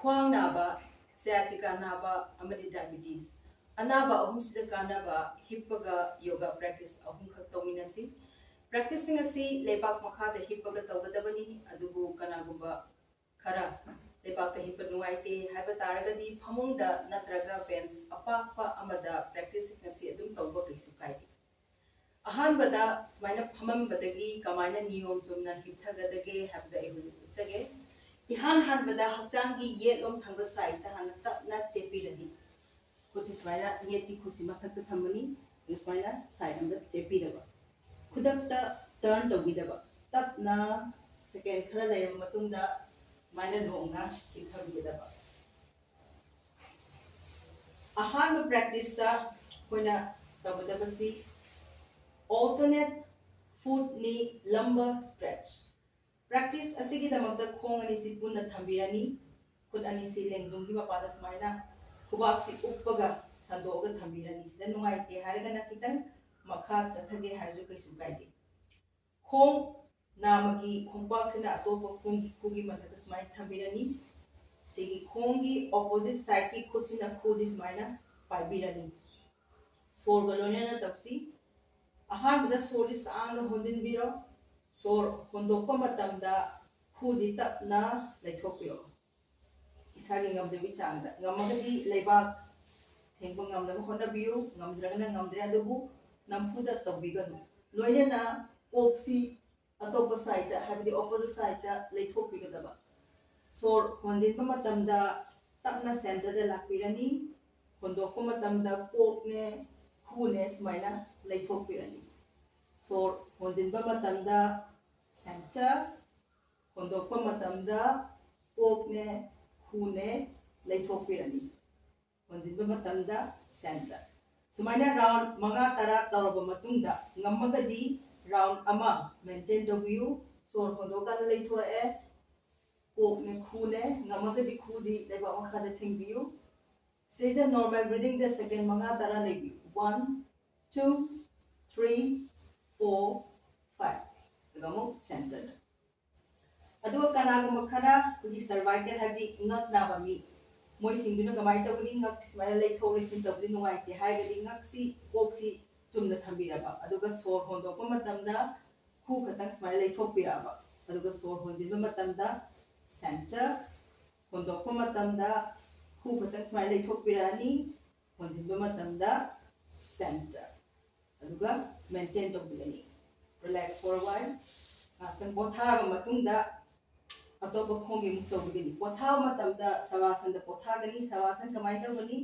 ख्वांग नाबा sciatica नाबा अमदी diabetes अनाबा अहुम सिदा कानाबा हिप्पगा yoga practice अहुम खक तौमिनसी practicing asi लेबाक मखादा हिप्पगा तौगदबनी अदुबु कनागुबा खरा लेबाक हिप्पा नुआइते हाइबा तारगदी फमुंगदा नत्रगा बेंच अपाकपा अमदा practicing asi अदुम तौबा कैसु काइदे अहानबदा स्माइना फममबदगी कमाइना नियम चुमना हिप्थगदगे हाबदा एहु उचगे इहान हानबदा हक्चांगी येलोम थंग साइड हान तपना चेपीरदी खुची स्माइना येती खुची मथक थमनी स्माइना साइड अंद चेपीरबा खुदक्ता टर्न तौबिदबा तपना सेकेंड खरा लेरम मतुंगदा स्माइना लोंगा हिप्थगदबा अहान प्रैक्टिस ता Koyna तौबदबसी alternate foot knee lumbar stretch practice asigi damakta khong ani si punna thambirani khut ani si lengjung gi mapada smaina khubak si uppaga sandoga thambirani sida nungai te haraga na kitang makha chathage harju kai sukaide khong namagi khongpak sina atopa khong gi khugi mathaka smai thambirani sigi khong gi opposite side ki khuchina khuji smaina paibirani sorgalone na tapsi अहानबदा सोरी सांग होंजिन बिरो सोर होंदोपा मतमदा खुजी तपना लेथोपिरो इसागी ngамदबि चांगदा ngमगदि लेबाक थेंबो ngमदब होनबियु ngमद्रगना ngमद्रे अदुबु नमफुदा तबिगनु लोयना coccyx अतोपा side हाबदि opposite side लेथोपिगदबा सोर होंजिन मतमदा तपना centre दे लापिरनी होंदोपा मतमदा कोकने खुने स्माइना लेथोपिरनी सोर होंजिनबा मतमदा centre होंदोपा मतमदा कोकने खुने लेथोपिरनी होंजिनबा मतमदा सेंटर सुमाइना राउंड मंगा तरा तौरबा मतुंगदा ngमगदि राउंड अमा मेंटेन तौबियु सोर होंदोका लेथोए कोकने खुने ngमगदि खुजी लेबा मखादा थिंबियु सेजा नॉर्मल ब्रीदिंग द सेकंड मंगा तरा लेबियु 1 2 3 4 5 गमो सेंटर्ड अदुगा कनागुम खरा कुगी सर्वाइकल हबदि ngak नाबा मी मोय सिंगुना कमाइ तबनि ngak सिमाय लेथोरिसिन तबदि नुवाइते हाइगदि ngak सि कोक्सी चुमना थंबिराबा अदुगा सोर होंदोपा मतमदा खु खतंग सिमाय लेथोपिराबा अदुगा सोर होंजिबा मतमदा सेंटर होंदोपा मतमदा खु खतंग सिमाय लेथोपिरानी होंजिबा मतमदा सेंटर अदुगा मेंटेन तौबिगनी रिलैक्स फॉर अ व्हाइल तंग पोथाबा मतुंगदा अतोबा खोंगी मुक तौबिगनी पोथाबा मतमदा सवासन द पोथागनी सवासन कमाइ तौगनी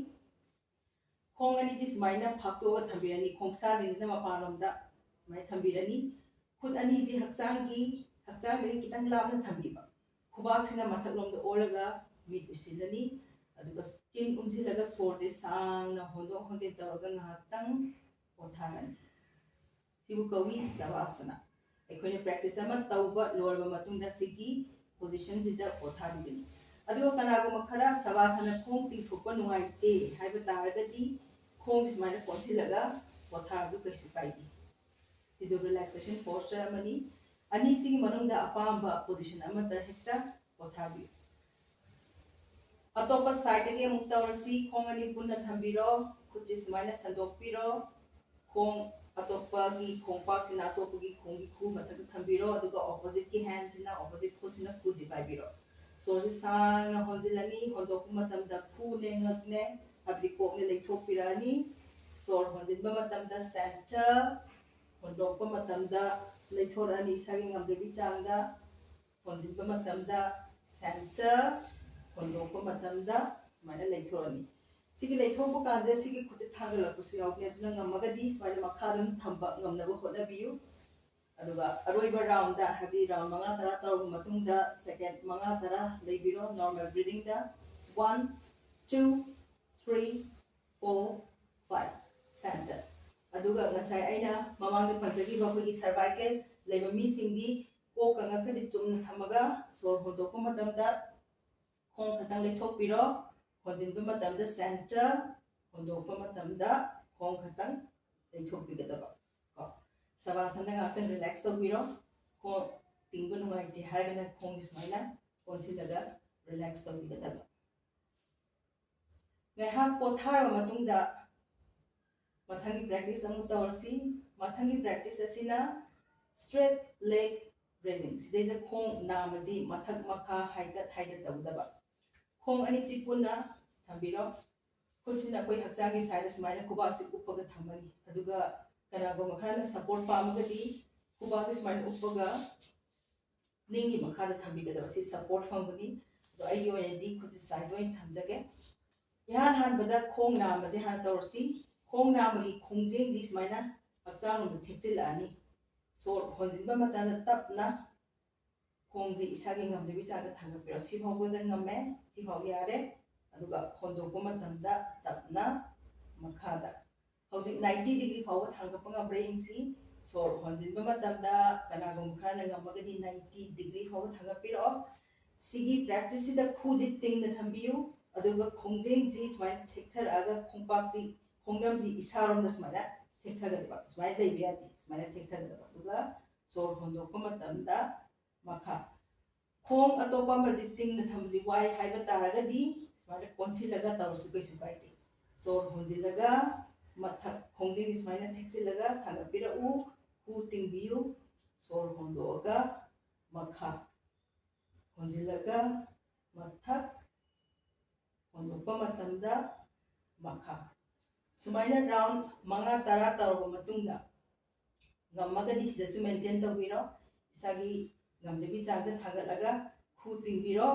खोंगनी जि स्माइना फाक्तोगा थंबिरनी खोंगसा जिंजना मपानोमदा स्माइ थंबिरनी खुद अनि जि हक्चांग दे कितंग लाबना थंबिबा खुबाकसिना मथकलोमदा ओलगा मिट उसिलनी अदुगा चिन उमजिलगा सोरजे सांगना होंदो होंजे तौरगा ngahaktang पोथागनी सिबु कवि सवासना एखोने प्रैक्टिस अमा तौबा लोरबा मतुंगदा सिगी पोजीशन जिदा पोथाबिगनी अदुगा कनागुम खरा सवासना खोंग तिंथोपा नुआइते हाइबा तारगदी खोंग स्माइना पोंसिलगा पोथाबदु कैसु काइदि सिजो रिलैक्सेशन पोस्चर अमनी अनि सिगी मनुंगदा अपाम्बा पोजीशन अमदा हेक्ता पोथाबि अतोपा साइड के मुक्तावरसी खोंग अनि पुन्ना थंबिरो खुची स्माइना संदोकपिरो खोंग अतोपा की खोंपाक ना अतोपा की खोंगी खु मथक थंबिरो अदुगा ऑपोजिट की हैंड्स ना ऑपोजिट खुचिना खुजी बाइबिरो सोरजे सांग होंजिलनी होंदोपा मतमदा खु ने ngakne abdi kokne लेथोपिरानी सोर होंजिनबा मतमदा सेंटर होंदोपा मतमदा लेथोरानी सागी ngamdebi changda होंजिनबा मतमदा सेंटर होंदोपा मतमदा स्माइना लेथोरानी सिगी लेथोपा काजे सिगी खुच थागलपसु यावने अदुना ngमगदि स्माइना मखादम थंबा ngमनबा होनाबियु अदुगा अरोइबा राउंड दा हबि राउंड मंगा तरा तौर मतुंगदा सेकंड मंगा तरा लेबिरो नॉर्मल ब्रीदिंग दा 1 2 3 4 5 centre अदुगा ngasai aina mamang panjagi bakugi cervical leba mi singdi ko kanga kadi chumna thamaga sor hodopa matamda khong khatang lethopiro hojinba matamda center hodopa matamda khong khatang lethopigadaba ko savasana ngatan relax tobiro ko tingbu nungai ti harana khong ismaina konsilaga relax tobbigadaba ngaihak pothara matungda mathangi practice amu tawrsi mathangi practice asina straight leg raising sidai khong namaji mathak makha haigat haidat tawdaba khong ani si punna thambiro khusina koi haksangi side smaina kuba si uppaga thamani aduga kanago makhana support pamagadi kuba ki smaina uppaga ningi makhada thambigadaba si support phangani do ayi oyadi khusi side oin thamjage yan han bada khong namaji han tawrsi khong namagi khongjeng di smaina haksang mu thekchil ani sor honjinba matana tapna khongji isagi ngamjebi chaga thangapiro si phawgoda ngame si phawg yare aduga hondokpa matamda tapna makhada haudik 90 degree phawga thangappa ngambre ingsi sor honjinba matamda kanagum khana ngamagadi 90 degree phawga thangapiro sigi practice sida khuji tingna thambiyu aduga khongjeng ji smai thekthar aga khongpak ji khongnam ji isarom da smai thekthagadi ba smai dai biya ji smai thekthagadi ba aduga sor hondokpa matamda makha khong atopa maji tingna thamji wai haiba taragadi smai konsilaga tawsu kaisu baiti sor honjilaga mathak khongjeng smai thekchilaga thangapira u hu tingbiyu sor hondoga makha honjilaga mathak hondopa matamda makha sumaina round manga tara tawba matungda ngamagadi sidasu maintain tawbiro isagi ngamjebi changda thangalaga khu tingbiro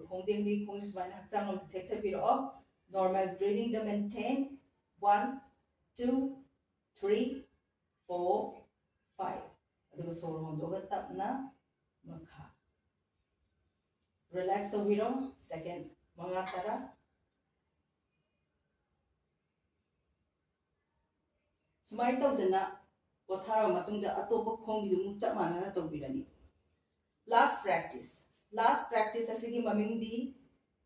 khongjengbi khong sumaina hakchangom thekthapiro normal breathing the maintain 1 2 3 4 5 aduga sor hondoga tapna makha relax tawbiro second manga tara sumai tawdana pothara matungda atopa khonggi jumu chap manana tawbirani last practice asigi maming di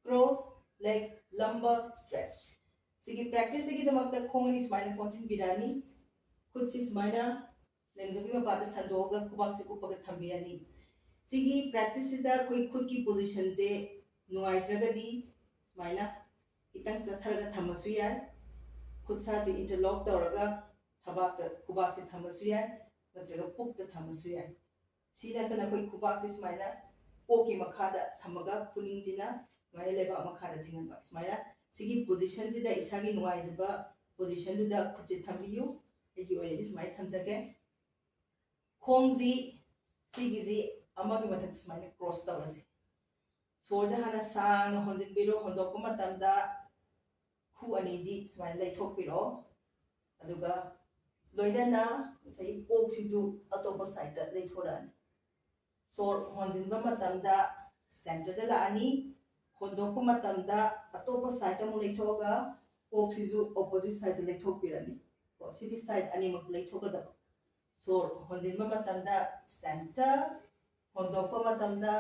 cross leg lumbar stretch sigi practice sigi damakta khongni smaina ponchin birani khutsi smaina lengjogi ma pada sandoga kubasi upaga thambirani sigi practice sida koi khut ki position je nuai tragadi smaina itang chatharga thamasu ya khutsa je interlock tawraga thabakta kubasi thamasu ya natraga pukta thamasu ya sina tana koi kubasi smaina poki makhada thamaga puningjina smaina leba makhada thinganba smaina sigi position sida isagi nuai jaba position du da khuchi thambiyu egi oine smai thamjage khongji sigi ji amagi mathak smaina cross tawrasi sorja hana sang honjin biro hondokpa matamda khu ani ji smaina laithokpiro aduga loinana sai pok siju atopa side da laithorani sor honjinba matamda center da la ani hondokpa matamda atopa side mu laithoga pok siju opposite side da laithokpirani ko sidi side ani mak laithogada sor honjinba matamda center hondokpa matamda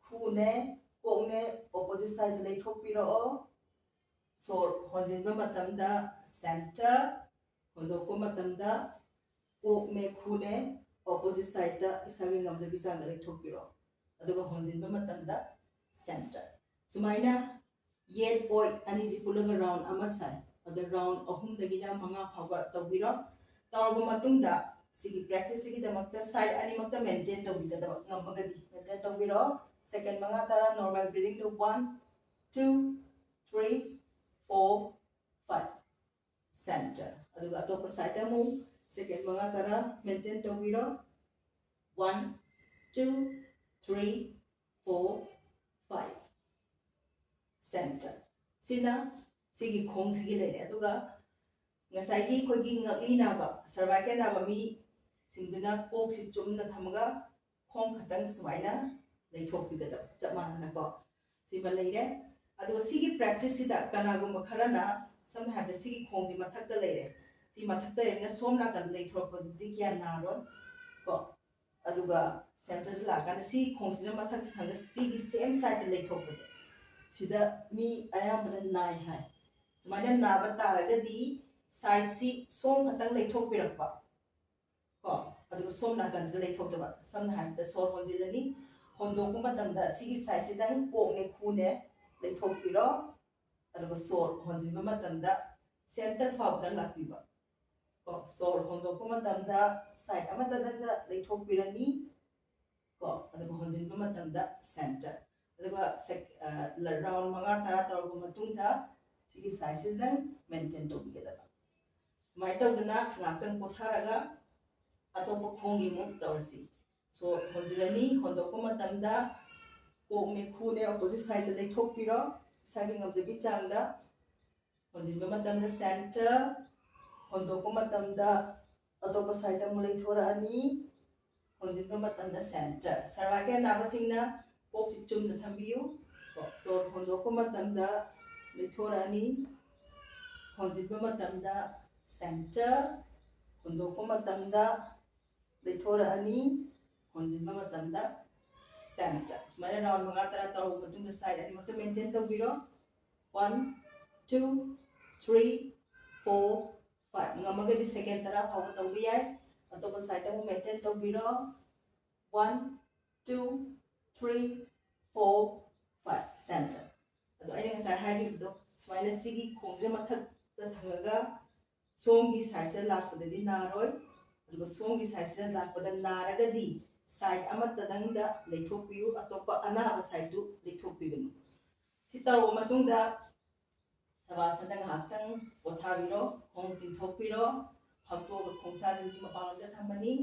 khune kokne opposite side da laithokpiro sor honjinba matamda center hondokpa matamda kokne khune opposite side da isagi ngamjabi changda laithokpiro aduga honjinba matamda center sumaina yet boy ani ji pulaga round ama sai adu round ahum dagina manga phawga tawbiro tawba matungda sigi practice sigi damakta side ani makta maintain tawbigada ngamagadi maintain tawbiro second manga tara normal breathing to 1 2 3 4 5 center aduga atopa side amu second manga tara maintain tawbiro 1 2 3 4 5 center sina sigi khong sigi le aduga ngasai gi khogi ngakli na ba cervical na ba mi singduna kok si chumna thamaga khong khatang smaina leithokpigada chamana na ko siba leire aduga sigi practice sida kanagum kharana samna hada sigi khong di mathakta leire si mathakta na somna kan leithokpa di kya na ron ko aduga center la kan si khong sina mathak thanga sigi same side leithokpa sida mi ayambana nai hai smaina na ba taragadi side si som khatang leithokpirakpa ko aduga somna kan se leithokdaba samna hada sor honjilani hondokpa matamda sigi side sidang kokne khune leithokpiro ꯑꯗꯨꯒ ꯁꯣꯔ ꯍꯣꯟꯖꯤꯟꯕ ꯃꯇꯝꯗ centre ꯐꯥꯎꯗ ꯂꯥꯛꯄꯤꯕ ꯀꯣ ꯁꯣꯔ ꯍꯣꯟꯗꯣꯛꯄ ꯃꯇꯝꯗ side ꯑꯃꯠꯇꯗ ꯂꯩꯊꯣꯛꯄꯤꯔꯅꯤ ꯀꯣ ꯑꯗꯨꯒ ꯍꯣꯟꯖꯤꯟꯕ ꯃꯇꯝꯗ ꯁꯦꯟꯇꯔ ꯑꯗꯨꯒ ꯔꯥꯎꯟ 5-10 ꯇꯧꯔꯕ ꯃꯇꯨꯡꯗ ꯁꯤꯒꯤ ꯁꯥꯏꯖꯁꯤꯗꯪ ꯃꯦꯟꯇꯦꯟ ꯇꯧꯕꯤꯒꯗꯕ ꯁꯨꯃꯥꯏꯅ ꯇꯧꯗꯅ ꯉꯥꯛꯇꯪ ꯄꯣꯊꯥꯔꯒ ꯑꯇꯣꯞꯄ ꯈꯣꯡꯒꯤ ꯑꯃꯨꯛ ꯇꯧꯔꯁꯤ ꯁꯣꯔ ꯍꯣꯟꯖꯤꯜꯂꯅꯤ ꯍꯣꯟꯗꯣꯛꯄ ꯃꯇꯝꯗ ꯀꯣꯛꯅꯦ ꯈꯨꯅꯦ ꯑꯣꯄꯣꯖꯤꯠ ꯁꯥꯏꯗꯇ ꯂꯩꯊꯣꯛꯄꯤꯔꯣ ꯏꯁꯥꯒꯤ ꯉꯝꯖꯕꯤ ꯆꯥꯡꯗ ꯍꯣꯟꯖꯤꯟꯕ ꯃꯇꯝꯗ ꯁꯦꯟꯇꯔ ꯍꯣꯟꯗꯣꯛꯄ ꯃꯇꯝꯗ ꯑꯇꯣꯞꯄ ꯁꯥꯏꯗꯇ ꯑꯃꯨꯛ ꯂꯩꯊꯣꯔꯛꯑꯅꯤ ꯍꯣꯟꯖꯤꯟꯕ ꯃꯇꯝꯗ ꯁꯦꯟꯇꯔ ꯁꯔꯚꯥꯏꯀꯦꯜ ꯅꯥꯕꯁꯤꯡꯅ ꯀꯣꯛꯁꯤ ꯆꯨꯝꯅ ꯊꯝꯕꯤꯌꯨ ꯁꯣꯔ ꯍꯣꯟꯗꯣꯛꯄ ꯃꯇꯝꯗ ꯂꯩꯊꯣꯔꯛꯑꯅꯤ ꯍꯣꯟꯖꯤꯟꯕ ꯃꯇꯝꯗ ꯁꯦꯟꯇꯔ ꯍꯣꯟꯗꯣꯛꯄ ꯃꯇꯝꯗ ꯂꯩꯊꯣꯔꯛꯑꯅꯤ ꯍꯣꯟꯖꯤꯟꯕ ꯃꯇꯝꯗ ꯁꯦꯟꯇꯔ ꯁꯨꯃꯥꯏꯅ ꯔꯥꯎꯟ 5-10 ꯇꯧꯔꯕ ꯃꯇꯨꯡꯗ ꯁꯥꯏꯗ ꯑꯅꯤꯃꯛꯇ ꯃꯦꯟꯇꯦꯟ ꯇꯧꯕꯤꯔꯣ 1 2 3 4 5 ꯉꯝꯃꯒꯗꯤ ꯁꯦꯀꯦꯟ 10 ꯐꯥꯎꯕ ꯇꯧꯕ ꯌꯥꯏ ꯑꯇꯣꯞꯄ ꯁꯥꯏꯗ ꯑꯃꯨꯛ ꯃꯦꯟꯇꯦꯟ ꯇꯧꯕꯤꯔꯣ 1 2 3 4 5 ꯁꯦꯟꯇꯔ ꯑꯗꯣ ꯑꯩꯅ ꯉꯁꯥꯏ ꯍꯥꯏꯈꯤꯕꯗꯣ ꯁꯨꯃꯥꯏꯅ ꯁꯤꯒꯤ ꯈꯣꯡꯁꯦ ꯃꯊꯛꯇ ꯊꯝꯃꯒ ꯁꯣꯝꯒꯤ ꯁꯥꯏꯗꯁꯤꯗ ꯂꯥꯛꯄꯗꯗꯤ ꯅꯥꯔꯣꯏ ꯑꯗꯨꯒ ꯁꯣꯝꯒꯤ ꯁꯥꯏꯗꯁꯤꯗ ꯂꯥꯛꯄꯗ ꯅꯥꯔꯒꯗꯤ ꯁꯥꯏꯗ ꯑꯃꯠꯇꯗꯪꯗ ꯂꯩꯊꯣꯛꯄꯤꯌꯨ ꯑꯇꯣꯞꯄ ꯑꯅꯥꯕ ꯁꯥꯏꯗꯇꯨ ꯂꯩꯊꯣꯛꯄꯤꯒꯅꯨ ꯁꯤ ꯇꯧꯔꯕ ꯃꯇꯨꯡꯗ ꯁꯕꯥꯁꯟꯗ ꯉꯥꯏꯍꯥꯛꯇꯪ ꯄꯣꯊꯥꯕꯤꯔꯣ ꯈꯣꯡ ꯇꯤꯡꯊꯣꯛꯄꯤꯔꯣ ꯍꯛꯇꯣꯛꯑꯒ ꯈꯣꯡꯁꯥꯁꯤꯡꯁꯤ ꯃꯄꯥꯟꯂꯣꯝꯗ ꯊꯝꯃꯅꯤ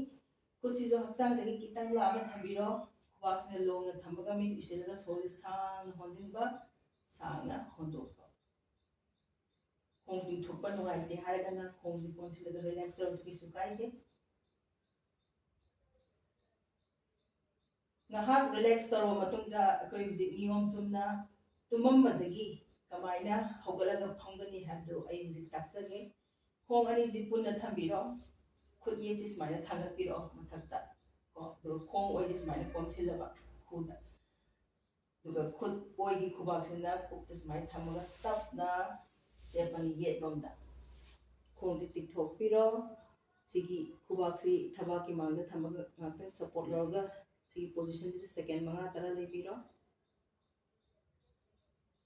ꯈꯨꯠꯁꯤꯁꯨ ꯍꯛꯆꯥꯡꯗꯒꯤ ꯈꯤꯇꯪ ꯂꯥꯞꯅ ꯊꯝꯕꯤꯔꯣ ꯈꯨꯕꯥꯛꯁꯤꯅ ꯂꯣꯡꯅ ꯊꯝꯃꯒ ꯃꯤꯠ ꯎꯏꯁꯤꯜꯂꯒ ꯁꯣꯔꯁꯦ ꯁꯥꯡꯅ ꯍꯣꯟꯖꯤꯟꯕ ꯁꯥꯡꯅ ꯍꯣꯟꯗꯣꯛꯄ ꯈꯣꯡ ꯇꯤꯡꯊꯣꯛꯄ ꯅꯨꯡꯉꯥꯏꯇꯦ ꯍꯥꯏꯔꯒꯅ ꯈꯣꯡꯁꯤ ꯀꯣꯟꯁꯤꯜꯂꯒ ꯔꯤꯂꯦꯛꯁ ꯇꯧꯔꯁꯨ ꯀꯩꯁꯨ ꯀꯥꯏꯗꯦ ꯉꯥꯏꯍꯥꯛ ꯔꯤꯂꯦꯛꯁ ꯇꯧꯔꯕ ꯃꯇꯨꯡꯗ ꯑꯩꯈꯣꯏ ꯍꯧꯖꯤꯛ ꯅꯤꯌꯣꯝ ꯆꯨꯝꯅ ꯇꯨꯝꯃꯝꯕꯗꯒꯤ ꯀꯃꯥꯏꯅ ꯍꯧꯒꯠꯂꯒ ꯐꯝꯒꯅꯤ ꯍꯥꯏꯕꯗꯨ ꯑꯩ ꯍꯧꯖꯤꯛ ꯇꯥꯛꯆꯒꯦ ꯈꯣꯡ ꯑꯅꯤꯁꯤ ꯄꯨꯟꯅ ꯊꯝꯕꯤꯔꯣ ꯈꯨꯠ ꯌꯦꯠꯁꯤ ꯁꯨꯃꯥꯏꯅ ꯊꯥꯡꯒꯠꯄꯤꯔꯛꯑꯣ ꯃꯊꯛꯇ ꯀꯣ ꯑꯗꯨꯒ ꯈꯣꯡ ꯑꯣꯏꯁꯤ ꯁꯨꯃꯥꯏꯅ ꯀꯣꯟꯁꯤꯜꯂꯕ ꯈꯨꯗ ꯑꯗꯨꯒ ꯈꯨꯠ ꯑꯣꯏꯒꯤ ꯈꯨꯕꯥꯛꯁꯤꯅ ꯄꯨꯛꯇ ꯁꯨꯃꯥꯏꯅ ꯊꯝꯃꯒ ꯇꯞꯅ ꯆꯦꯞꯄꯅꯤ ꯌꯦꯠꯂꯣꯝꯗ ꯈꯣꯡꯁꯤ ꯇꯤꯡꯊꯣꯛꯄꯤꯔꯣ ꯁꯤꯒꯤ ꯈꯨꯕꯥꯛꯁꯤ ꯊꯕꯥꯛꯀꯤ ꯃꯥꯡꯗ ꯊꯝꯃꯒ ꯉꯥꯛꯇꯪ ꯁꯄꯣꯔꯠ ꯂꯧꯔꯒ ꯁꯤꯒꯤ ꯄꯣꯖꯤꯁꯟꯁꯤꯗ ꯁꯦꯀꯦꯟ 5-10 ꯂꯩꯕꯤꯔꯣ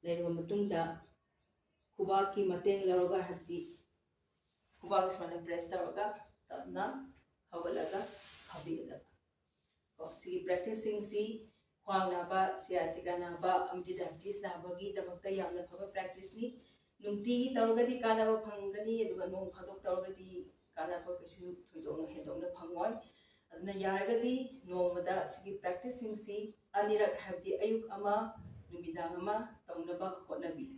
ꯂꯩꯔꯕ ꯃꯇꯨꯡꯗ ꯈꯨꯕꯥꯛꯀꯤ ꯃꯇꯦꯡ ꯂꯧꯔꯒ ꯍꯥꯏꯕꯗꯤ ꯈꯨꯕꯥꯛ ꯁꯨꯃꯥꯏꯅ ꯄ꯭ꯔꯦꯁ ꯇꯧꯔꯒ ꯇꯞꯅ ꯍꯧꯒꯠꯂꯒ ꯐꯝꯕꯤꯒꯗꯕ ꯁꯤꯒꯤ ꯄ꯭ꯔꯦꯛꯇꯤꯁꯁꯤꯡꯁꯤ ꯈ꯭ꯋꯥꯡ ꯅꯥꯕ ꯁꯤꯌꯥꯇꯤꯀꯥ ꯅꯥꯕ ꯑꯃꯗꯤ ꯗꯥꯏꯕꯤꯇꯤꯁ ꯅꯥꯕꯒꯤꯗꯃꯛꯇ ꯌꯥꯝꯅ ꯐꯕ ꯄ꯭ꯔꯦꯛꯇꯤꯁꯅꯤ ꯅꯨꯡꯇꯤꯒꯤ ꯇꯧꯔꯒꯗꯤ ꯀꯥꯟꯅꯕ ꯐꯪꯒꯅꯤ ꯑꯗꯨꯒ ꯅꯣꯡ ꯐꯥꯗꯣꯛ ꯇꯧꯔꯒꯗꯤ ꯀꯥꯟꯅꯕ ꯀꯩꯁꯨ ꯊꯣꯏꯗꯣꯛꯅ ꯍꯦꯟꯗꯣꯛꯅ ꯐꯪꯉꯣꯏ ꯑꯗꯨꯅ ꯌꯥꯔꯒꯗꯤ ꯅꯣꯡꯃꯗ ꯁꯤꯒꯤ ꯄ꯭ꯔꯦꯛꯇꯤꯁꯁꯤꯡꯁꯤ ꯑꯅꯤꯔꯛ ꯍꯥꯏꯕꯗꯤ ꯑꯌꯨꯛ ꯑꯃ ꯅꯨꯃꯤꯗꯥꯡ ꯑꯃ ꯇꯧꯅꯕ ꯍꯣꯠꯅꯕꯤꯌꯨ